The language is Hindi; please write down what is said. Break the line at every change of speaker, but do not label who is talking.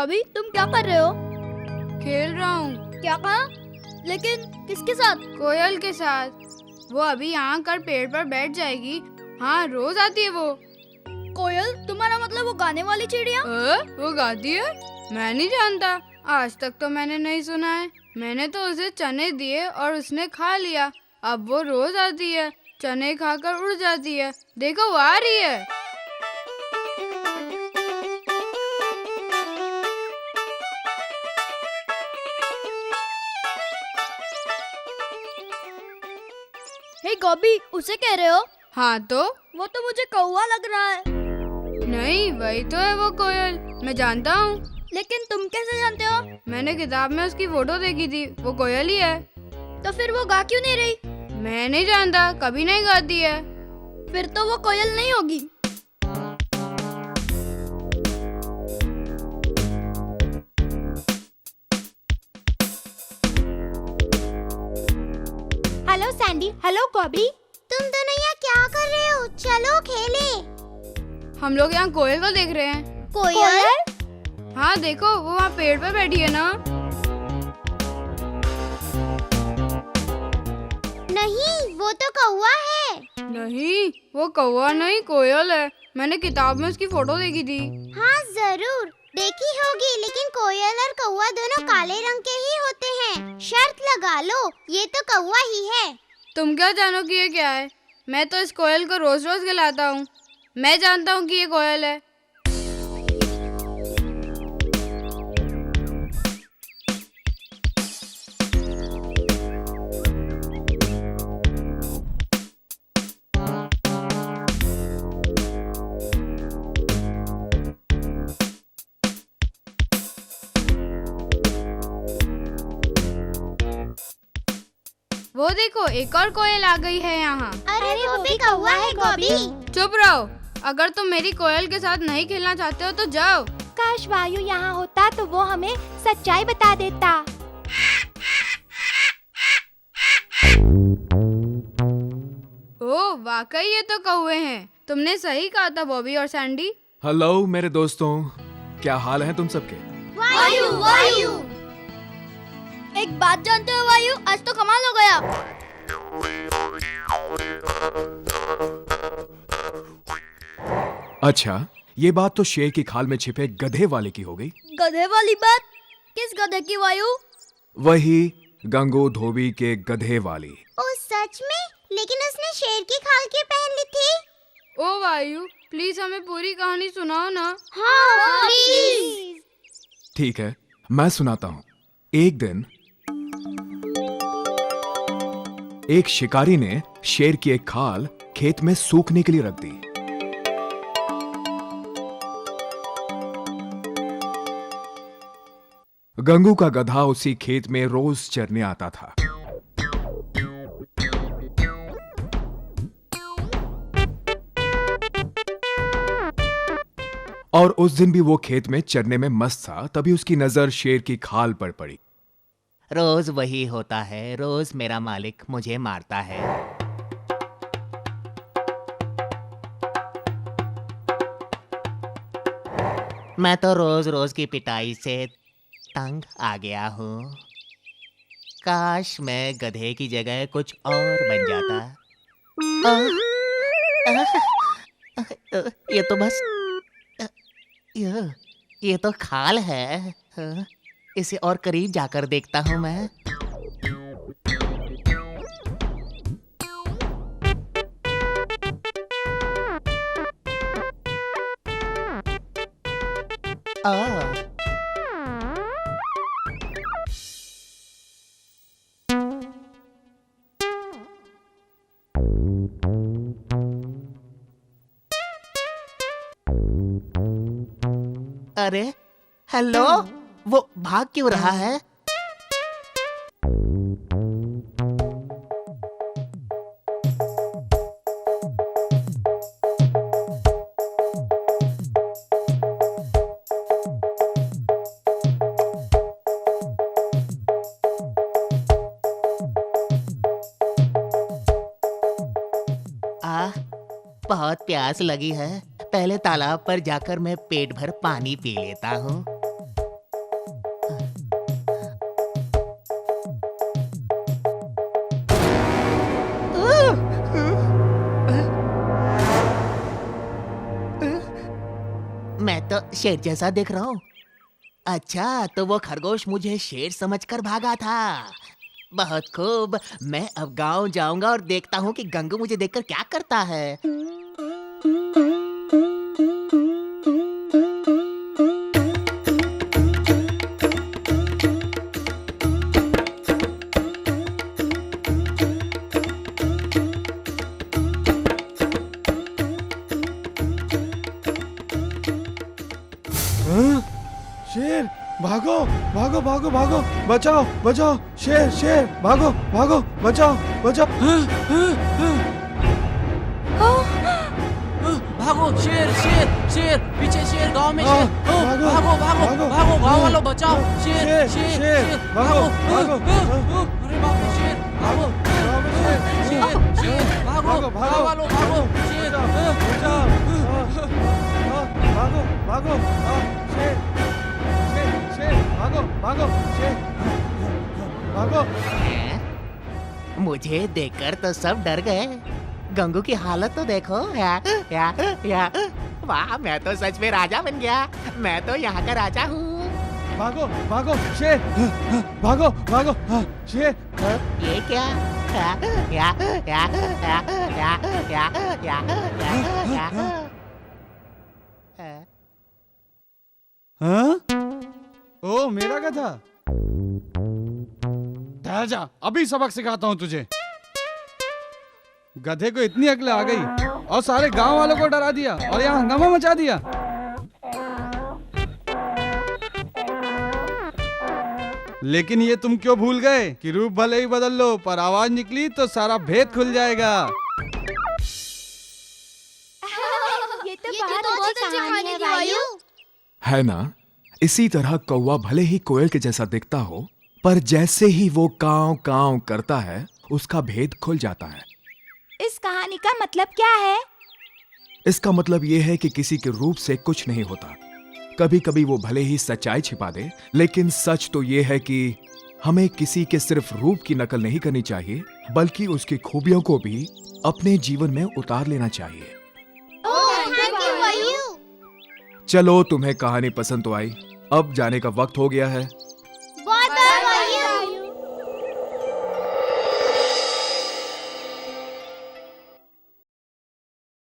बॉबी, तुम क्या कर रहे हो?
खेल रहा हूँ।
क्या कहा? लेकिन किसके साथ?
कोयल के साथ। वो अभी यहाँ कर पेड़ पर बैठ जाएगी। हाँ, रोज आती है वो।
कोयल, तुम्हारा मतलब वो गाने वाली चिड़िया?
वो गाती है? मैं नहीं जानता, आज तक तो मैंने नहीं सुना है। मैंने तो उसे चने दिए और उसने खा लिया। अब वो रोज आती है, चने खाकर उड़ जाती है। देखो, वो आ रही है।
हे गॉबी, उसे कह रहे हो?
हाँ तो?
वो तो मुझे कौवा लग रहा है।
नहीं, वही तो है वो कोयल। मैं जानता हूँ।
लेकिन तुम कैसे जानते हो?
मैंने किताब में उसकी फोटो देखी थी। वो कोयल ही है।
तो फिर वो गा क्यों नहीं रही?
मैं नहीं जानता, कभी नहीं गाती है।
फिर तो वो कोयल नहीं होगी।
हेलो सैंडी, हेलो गॉबी, तुम दोनों यहाँ क्या कर रहे हो? चलो खेलें।
हम लोग यहाँ कोयल को देख रहे हैं।
कोयल?
हाँ देखो, वो वहाँ पेड़ पर बैठी है ना।
नहीं, वो तो कौवा है।
नहीं, वो कौवा नहीं, कोयल है। मैंने किताब में उसकी फोटो देखी थी।
हाँ जरूर देखी होगी, लेकिन कोयल और कौवा दोनों काले रंग के ही होते हैं। शर्त लगा लो, ये तो कौवा ही है।
तुम क्या जानो कि ये क्या है? मैं तो इस कोयल को रोज रोज खिलाता हूँ। मैं जानता हूँ कि ये कोयल है। वो देखो, एक और कोयल आ गई है यहाँ।
अरे वो भी कौवा है गॉबी।
चुप रहो। अगर तुम मेरी कोयल के साथ नहीं खेलना चाहते हो तो जाओ।
काश वायु यहाँ होता तो वो हमें सच्चाई बता देता।
ओह, वाकई ये तो कौवे हैं। तुमने सही कहा था बॉबी और सैंडी।
हेलो मेरे दोस्तों, क्या हाल है तुम सबके?
वायु वायु।
एक बात जानते हो वायु, आज तो कमाल हो गया।
अच्छा, ये बात तो शेर की खाल में छिपे गधे वाले की हो गई।
गधे वाली बात? किस गधे की वायु?
वही गंगू धोबी के गधे वाली।
ओ सच में? लेकिन उसने शेर की खाल क्यों पहन ली थी?
ओ वायु, प्लीज हमें पूरी कहानी सुनाओ ना।
हाँ प्लीज।
ठीक है, मैं सुनाता हूँ। एक दिन एक शिकारी ने शेर की एक खाल खेत में सूखने के लिए रख दी। गंगू का गधा उसी खेत में रोज चरने आता था। और उस दिन भी वो खेत में चरने में मस्त था। तभी उसकी नजर शेर की खाल पर पड़ी।
रोज वही होता है, रोज मेरा मालिक मुझे मारता है। मैं तो रोज रोज की पिटाई से तंग आ गया हूँ। काश मैं गधे की जगह कुछ और बन जाता। ये तो बस ये तो खाल है। इसे और करीब जाकर देखता हूँ मैं। अरे हेलो, वो भाग क्यों रहा है? बहुत प्यास लगी है। पहले तालाब पर जाकर मैं पेट भर पानी पी लेता हूँ। तो शेर जैसा दिख रहा हूँ। अच्छा, तो वो खरगोश मुझे शेर समझकर भागा था। बहुत खूब, मैं अब गांव जाऊंगा और देखता हूँ कि गंगू मुझे देखकर क्या करता है।
हाँ? शेर, भागो भागो भागो भागो, बचाओ बचाओ, शेर शेर, भागो भागो, बचाओ बचाओ।
भागो, शेर शेर शेर, पीछे शेर, गांव में शेर।
भागो,
भागो भागो
भागो,
भागो, गांव
हाँ।
वालों बचाओ। शेर
शेर,
शेर
शेर,
शेर,
भागो,
भागो।
भागो।
अरे बाप रे, शेर, भागो। शेर शेर, भागो,
भागो, भागो,
गांव वालों भागो। शेर,
बचाओ, भागो भागो, शेर शेर शेर, भागो भागो, शेर भागो।
हैं? मुझे देखकर तो सब डर गए। गंगू की हालत तो देखो। या वाह, मैं तो सच में राजा बन गया। मैं तो यहाँ का राजा हूँ।
भागो भागो, शेर, भागो भागो, शेर।
ये क्या?
हाँ? ओ, मेरा गधा। ठहर जा, अभी सबक सिखाता हूँ तुझे। गधे को इतनी अक्ल आ गई और सारे गांव वालों को डरा दिया और यहाँ हंगामा मचा दिया। लेकिन ये तुम क्यों भूल गए कि रूप भले ही बदल लो, पर आवाज निकली तो सारा भेद खुल जाएगा।
ये तो
ये
बहुत
तो बहुत
अच्छी
अच्छी
कहानी
कहानी
है
थी,
वायु।
वायु।
है ना? इसी तरह कौवा भले ही कोयल के जैसा दिखता हो, पर जैसे ही वो काव काव करता है, उसका भेद खुल जाता है।
इस कहानी का मतलब क्या है?
इसका मतलब ये है कि किसी के रूप से कुछ नहीं होता। कभी कभी वो भले ही सच्चाई छिपा दे, लेकिन सच तो ये है कि हमें किसी के सिर्फ रूप की नकल नहीं करनी चाहिए, बल्कि उसकी खूबियों को भी अपने जीवन में उतार लेना चाहिए।
थैंक यू वायु।
चलो, तुम्हें कहानी पसंद तो आई, अब जाने का वक्त हो गया है।